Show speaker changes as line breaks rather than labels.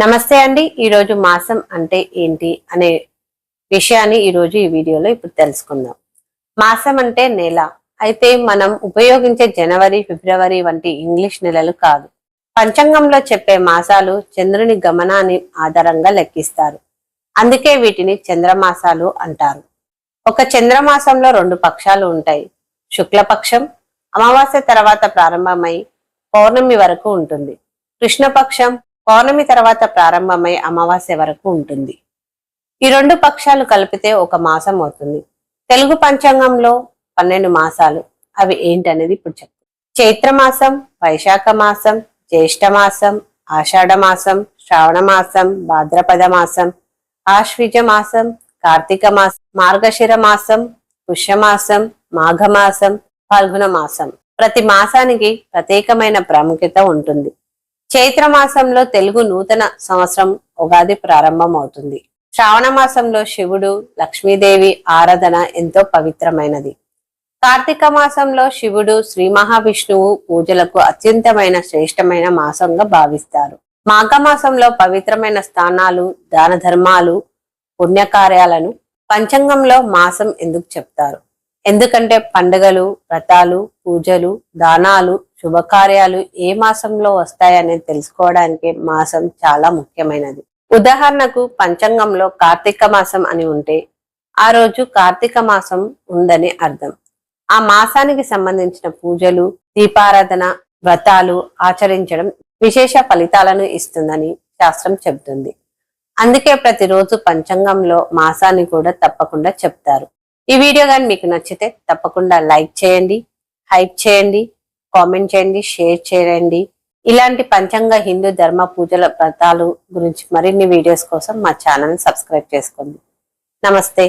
నమస్తే అండి. ఈరోజు మాసం అంటే ఏంటి అనే విషయాన్ని ఈరోజు ఈ వీడియోలో ఇప్పుడు తెలుసుకుందాం. మాసం అంటే నెల. అయితే మనం ఉపయోగించే జనవరి, ఫిబ్రవరి వంటి ఇంగ్లీష్ నెలలు కాదు. పంచాంగంలో చెప్పే మాసాలు చంద్రుని గమనాన్ని ఆధారంగా లెక్కిస్తారు. అందుకే వీటిని చంద్రమాసాలు అంటారు. ఒక చంద్రమాసంలో 2 పక్షాలు ఉంటాయి. శుక్లపక్షం అమావాస్య తర్వాత ప్రారంభమై పౌర్ణమి వరకు ఉంటుంది. కృష్ణపక్షం పౌర్ణమి తర్వాత ప్రారంభమై అమావాస్య వరకు ఉంటుంది. ఈ 2 పక్షాలు కలిపితే ఒక మాసం అవుతుంది. తెలుగు పంచాంగంలో 12 మాసాలు. అవి ఏంటనేది ఇప్పుడు చెప్తాం. చైత్రమాసం, వైశాఖ మాసం, జ్యేష్ఠ మాసం, ఆషాఢ మాసం, శ్రావణ మాసం, భాద్రపద మాసం, ఆశ్విజ మాసం, కార్తీక మాసం, మార్గశిర మాసం, పుష్యమాసం, మాఘమాసం, ఫాల్గుణ మాసం. ప్రతి మాసానికి ప్రత్యేకమైన ప్రాముఖ్యత ఉంటుంది. చైత్ర మాసంలో తెలుగు నూతన సంవత్సరం ఉగాది ప్రారంభం అవుతుంది. శ్రావణ మాసంలో శివుడు, లక్ష్మీదేవి ఆరాధన ఎంతో పవిత్రమైనది. కార్తీక మాసంలో శివుడు, శ్రీ మహావిష్ణువు పూజలకు అత్యంతమైన శ్రేష్టమైన మాసంగా భావిస్తారు. మాఘమాసంలో పవిత్రమైన స్థానాలు, దాన ధర్మాలు, పుణ్యకార్యాలను పంచాంగంలో మాసం ఎందుకు చెప్తారు? ఎందుకంటే పండుగలు, వ్రతాలు, పూజలు, దానాలు, శుభకార్యాలు ఏ మాసంలో వస్తాయనేది తెలుసుకోవడానికి మాసం చాలా ముఖ్యమైనది. ఉదాహరణకు పంచాంగంలో కార్తీక మాసం అని ఉంటే ఆ రోజు కార్తీక మాసం ఉందని అర్థం. ఆ మాసానికి సంబంధించిన పూజలు, దీపారాధన, వ్రతాలు ఆచరించడం విశేష ఫలితాలను ఇస్తుందని శాస్త్రం చెబుతుంది. అందుకే ప్రతిరోజు పంచాంగంలో మాసాన్ని కూడా తప్పకుండా చెప్తారు. ఈ వీడియో కానీ మీకు నచ్చితే తప్పకుండా లైక్ చేయండి, హైప్ చేయండి, కామెంట్ చేయండి, షేర్ చేయండి. ఇలాంటి పంచాంగ హిందూ ధర్మ పూజల వ్రతాలు గురించి మరిన్ని వీడియోస్ కోసం మా ఛానల్ సబ్స్క్రైబ్ చేసుకోండి. నమస్తే.